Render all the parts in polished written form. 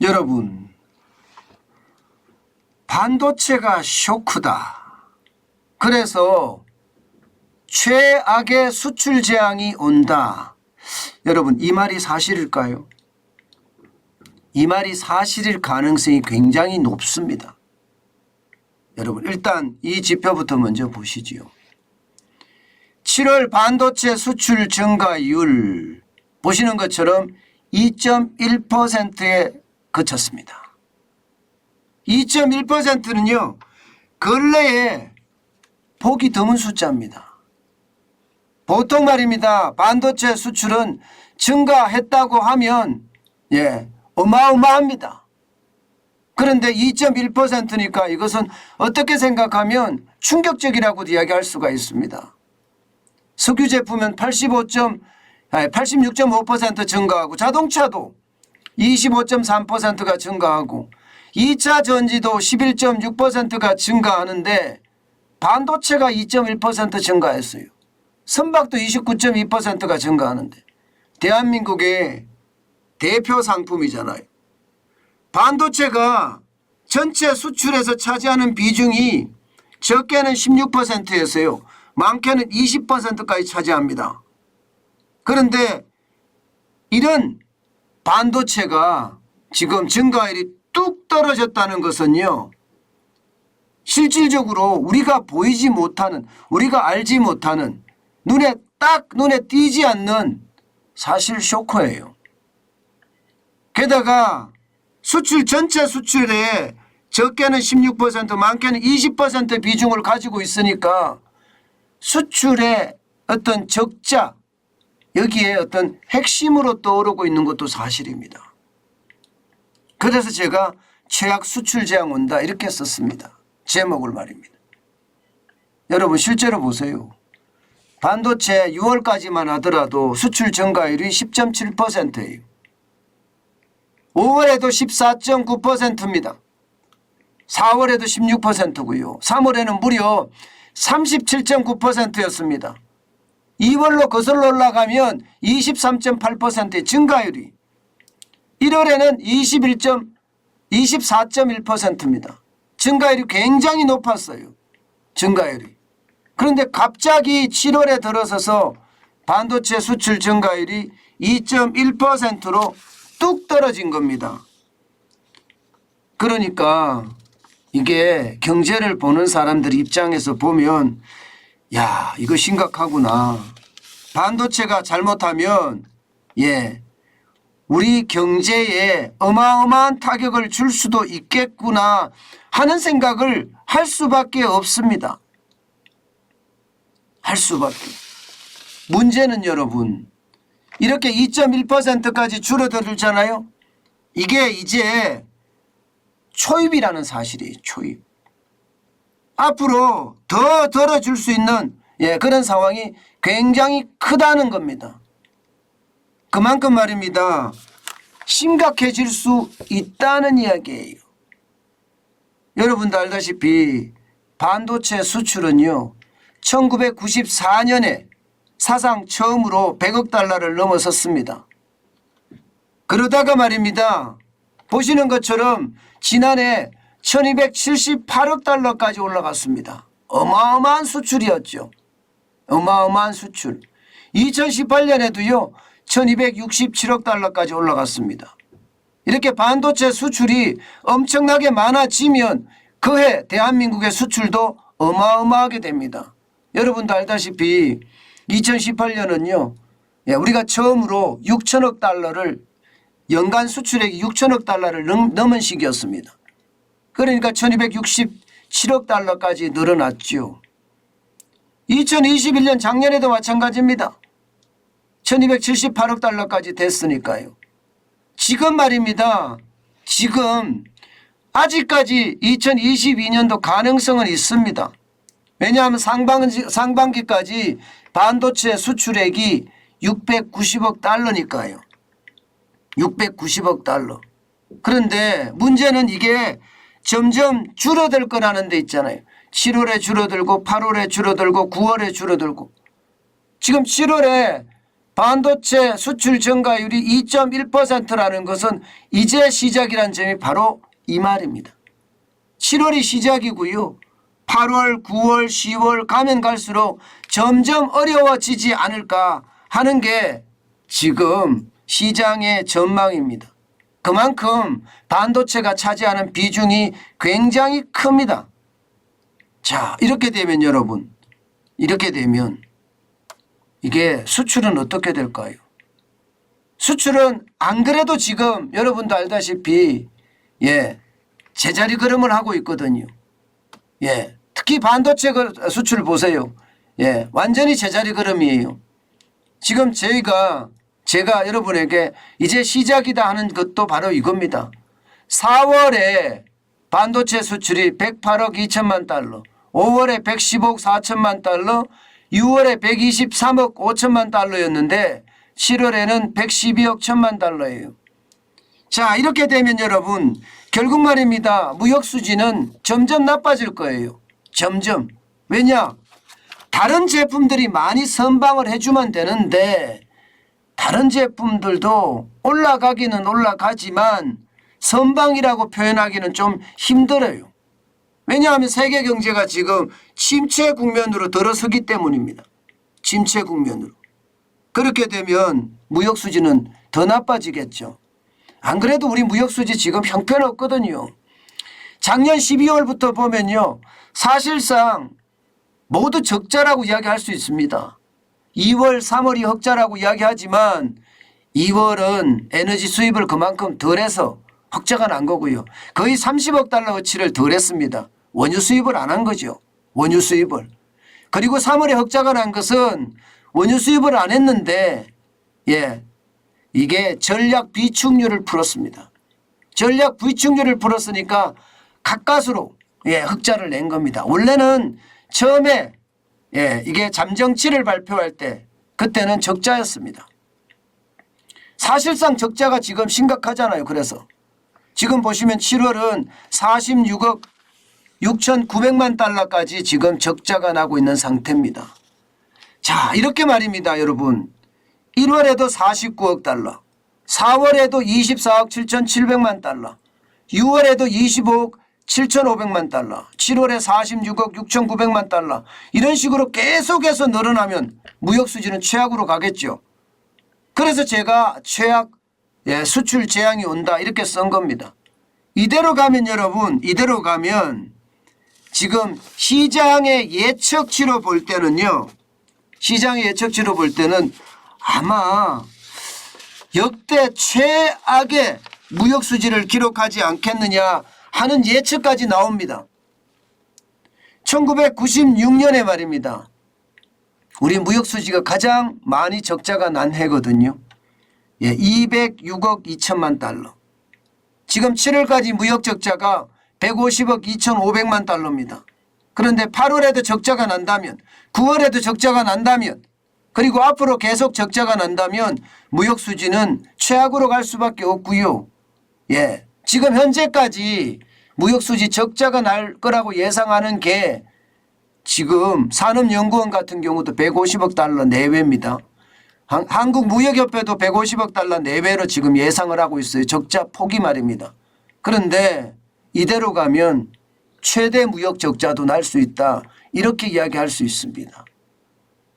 여러분, 반도체가 쇼크다. 그래서 최악의 수출 재앙이 온다. 여러분, 이 말이 사실일까요? 이 말이 사실일 가능성이 굉장히 높습니다. 여러분, 일단 이 지표부터 먼저 보시지요. 7월 반도체 수출 증가율 보시는 것처럼 2.1%에 그쳤습니다. 2.1%는요 근래에 보기 드문 숫자입니다. 보통 말입니다. 반도체 수출은 증가했다고 하면 어마어마합니다. 그런데 2.1%니까 이것은 어떻게 생각하면 충격적이라고 이야기할 수가 있습니다. 석유 제품은 86.5% 증가하고 자동차도 25.3%가 증가하고 2차 전지도 11.6%가 증가하는데 반도체가 2.1% 증가했어요. 선박도 29.2%가 증가하는데 대한민국의 대표 상품이잖아요. 반도체가 전체 수출에서 차지하는 비중이 적게는 16%였어요. 많게는 20%까지 차지합니다. 그런데 이런 반도체가 지금 증가율이 뚝 떨어졌다는 것은요, 실질적으로 우리가 보이지 못하는, 우리가 알지 못하는, 눈에 띄지 않는 사실 쇼크예요. 게다가 수출 전체 수출에 적게는 16% 많게는 20% 비중을 가지고 있으니까 수출의 어떤 적자, 여기에 어떤 핵심으로 떠오르고 있는 것도 사실입니다. 그래서 제가 최악 수출 재앙 온다 이렇게 썼습니다. 제목을 말입니다. 여러분 실제로 보세요. 반도체 6월까지만 하더라도 수출 증가율이 10.7%예요. 5월에도 14.9%입니다. 4월에도 16%고요. 3월에는 무려 37.9%였습니다. 2월로 거슬러 올라가면 23.8%의 증가율이, 1월에는 24.1%입니다. 증가율이 굉장히 높았어요. 증가율이. 그런데 갑자기 7월에 들어서서 반도체 수출 증가율이 2.1%로 뚝 떨어진 겁니다. 그러니까 이게 경제를 보는 사람들 입장에서 보면 야, 이거 심각하구나. 반도체가 잘못하면 우리 경제에 어마어마한 타격을 줄 수도 있겠구나 하는 생각을 할 수밖에 없습니다. 할 수밖에. 문제는 여러분, 이렇게 2.1%까지 줄어들잖아요. 이게 이제 초입이라는 사실이에요. 초입. 앞으로 더 덜어줄 수 있는 그런 상황이 굉장히 크다는 겁니다. 그만큼 말입니다. 심각해질 수 있다는 이야기예요. 여러분도 알다시피 반도체 수출은요 1994년에 사상 처음으로 100억 달러를 넘어섰습니다. 그러다가 말입니다. 보시는 것처럼 지난해 1278억 달러까지 올라갔습니다. 어마어마한 수출이었죠. 어마어마한 수출. 2018년에도요 1267억 달러까지 올라갔습니다. 이렇게 반도체 수출이 엄청나게 많아지면 그해 대한민국의 수출도 어마어마하게 됩니다. 여러분도 알다시피 2018년은요 우리가 처음으로 6천억 달러를 연간 수출액이 6천억 달러를 넘은 시기였습니다. 그러니까 1267억 달러까지 늘어났죠. 2021년 작년에도 마찬가지입니다. 1278억 달러까지 됐으니까요. 지금 말입니다. 지금 아직까지 2022년도 가능성은 있습니다. 왜냐하면 상반기까지 반도체 수출액이 690억 달러니까요. 690억 달러. 그런데 문제는 이게 점점 줄어들 거라는 데 있잖아요. 7월에 줄어들고 8월에 줄어들고 9월에 줄어들고 지금 7월에 반도체 수출 증가율이 2.1%라는 것은 이제 시작이라는 점이 바로 이 말입니다. 7월이 시작이고요. 8월, 9월, 10월 가면 갈수록 점점 어려워지지 않을까 하는 게 지금 시장의 전망입니다. 그만큼 반도체가 차지하는 비중이 굉장히 큽니다. 자, 이렇게 되면 여러분, 이렇게 되면 이게 수출은 어떻게 될까요? 수출은 안 그래도 지금 여러분도 알다시피 제자리 걸음을 하고 있거든요. 특히 반도체 수출 보세요. 완전히 제자리 걸음이에요. 지금 제가 여러분에게 이제 시작이다 하는 것도 바로 이겁니다. 4월에 반도체 수출이 108억 2천만 달러, 5월에 110억 4천만 달러, 6월에 123억 5천만 달러였는데 7월에는 112억 1천만 달러예요. 자, 이렇게 되면 여러분 결국 말입니다. 무역 수지는 점점 나빠질 거예요. 점점. 왜냐? 다른 제품들이 많이 선방을 해주면 되는데 다른 제품들도 올라가기는 올라가지만 선방이라고 표현하기는 좀 힘들어요. 왜냐하면 세계 경제가 지금 침체 국면으로 들어서기 때문입니다. 침체 국면으로. 그렇게 되면 무역 수지는 더 나빠지겠죠. 안 그래도 우리 무역 수지 지금 형편없거든요. 작년 12월부터 보면요. 사실상 모두 적자라고 이야기할 수 있습니다. 2월, 3월이 흑자라고 이야기하지만 2월은 에너지 수입을 그만큼 덜해서 흑자가 난 거고요. 거의 30억 달러 어치를 덜했습니다. 원유 수입을 안 한 거죠. 원유 수입을. 그리고 3월에 흑자가 난 것은 원유 수입을 안 했는데 이게 전략 비축률을 풀었습니다. 전략 비축률을 풀었으니까 가까스로 흑자를 낸 겁니다. 원래는 처음에 이게 잠정치를 발표할 때 그때는 적자였습니다. 사실상 적자가 지금 심각하잖아요. 그래서 지금 보시면 7월은 46억 6,900만 달러까지 지금 적자가 나고 있는 상태입니다. 자, 이렇게 말입니다. 여러분. 1월에도 49억 달러, 4월에도 24억 7,700만 달러, 6월에도 25억 7,500만 달러, 7월에 46억 6,900만 달러 이런 식으로 계속해서 늘어나면 무역수지는 최악으로 가겠죠. 그래서 제가 최악 수출 재앙이 온다 이렇게 쓴 겁니다. 이대로 가면 여러분 이대로 가면 지금 시장의 예측치로 볼 때는요. 시장의 예측치로 볼 때는 아마 역대 최악의 무역수지를 기록하지 않겠느냐 하는 예측까지 나옵니다. 1996년에 말입니다. 우리 무역수지가 가장 많이 적자가 난 해거든요. 206억 2천만 달러. 지금 7월까지 무역적자가 150억 2,500만 달러입니다. 그런데 8월에도 적자가 난다면 9월에도 적자가 난다면 그리고 앞으로 계속 적자가 난다면 무역수지는 최악으로 갈 수밖에 없고요. 지금 현재까지 무역수지 적자가 날 거라고 예상하는 게 지금 산업연구원 같은 경우도 150억 달러 내외입니다. 한국무역협회도 150억 달러 내외로 지금 예상을 하고 있어요. 적자 폭이 말입니다. 그런데 이대로 가면 최대 무역 적자도 날 수 있다. 이렇게 이야기할 수 있습니다.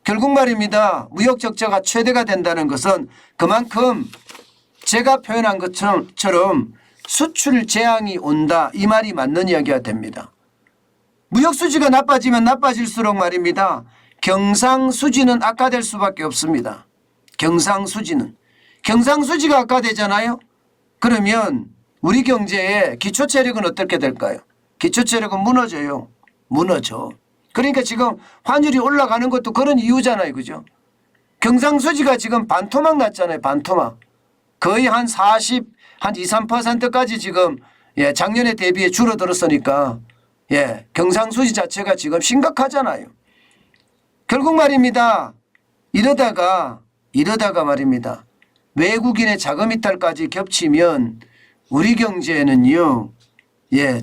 결국 말입니다. 무역 적자가 최대가 된다는 것은 그만큼 제가 표현한 것처럼 수출 재앙이 온다. 이 말이 맞는 이야기가 됩니다. 무역수지가 나빠지면 나빠질수록 말입니다. 경상수지는 악화될 수밖에 없습니다. 경상수지가 악화되잖아요. 그러면 우리 경제의 기초체력은 어떻게 될까요? 기초체력은 무너져요. 무너져. 그러니까 지금 환율이 올라가는 것도 그런 이유잖아요. 그죠? 경상수지가 지금 반토막 났잖아요. 반토막. 거의 한 2, 3%까지 지금 작년에 대비해 줄어들었으니까 경상수지 자체가 지금 심각하잖아요. 결국 말입니다. 이러다가 말입니다. 외국인의 자금 이탈까지 겹치면 우리 경제에는요.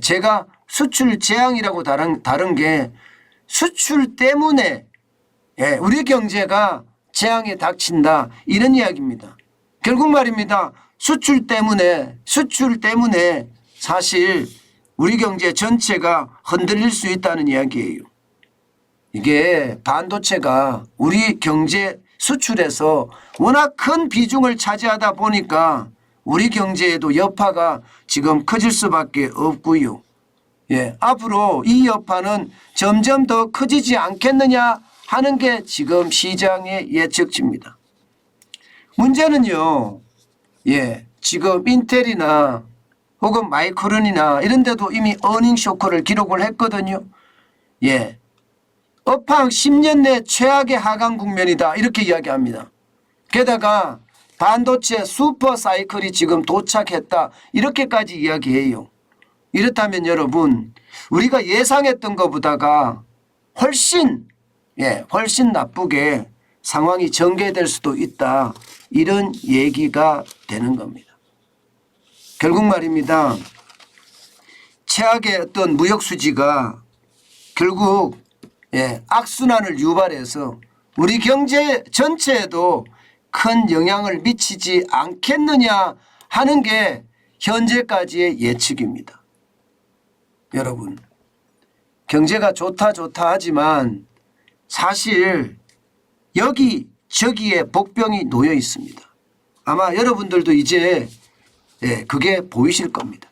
제가 수출 재앙이라고 다른 게 수출 때문에 우리 경제가 재앙에 닥친다 이런 이야기입니다. 결국 말입니다. 수출 때문에 사실 우리 경제 전체가 흔들릴 수 있다는 이야기예요. 이게 반도체가 우리 경제 수출에서 워낙 큰 비중을 차지하다 보니까 우리 경제에도 여파가 지금 커질 수밖에 없고요. 예, 앞으로 이 여파는 점점 더 커지지 않겠느냐 하는 게 지금 시장의 예측치입니다. 문제는요. 예, 지금 인텔이나 혹은 마이크론이나 이런 데도 이미 어닝 쇼크를 기록을 했거든요. 예. 업황 10년 내 최악의 하강 국면이다 이렇게 이야기합니다. 게다가 반도체 슈퍼 사이클이 지금 도착했다 이렇게까지 이야기해요. 이렇다면 여러분 우리가 예상했던 것보다가 훨씬 나쁘게 상황이 전개될 수도 있다 이런 얘기가 되는 겁니다. 결국 말입니다. 최악의 어떤 무역 수지가 결국 악순환을 유발해서 우리 경제 전체에도 큰 영향을 미치지 않겠느냐 하는 게 현재까지의 예측입니다. 여러분 경제가 좋다 하지만 사실 여기저기에 복병이 놓여 있습니다. 아마 여러분들도 이제 그게 보이실 겁니다.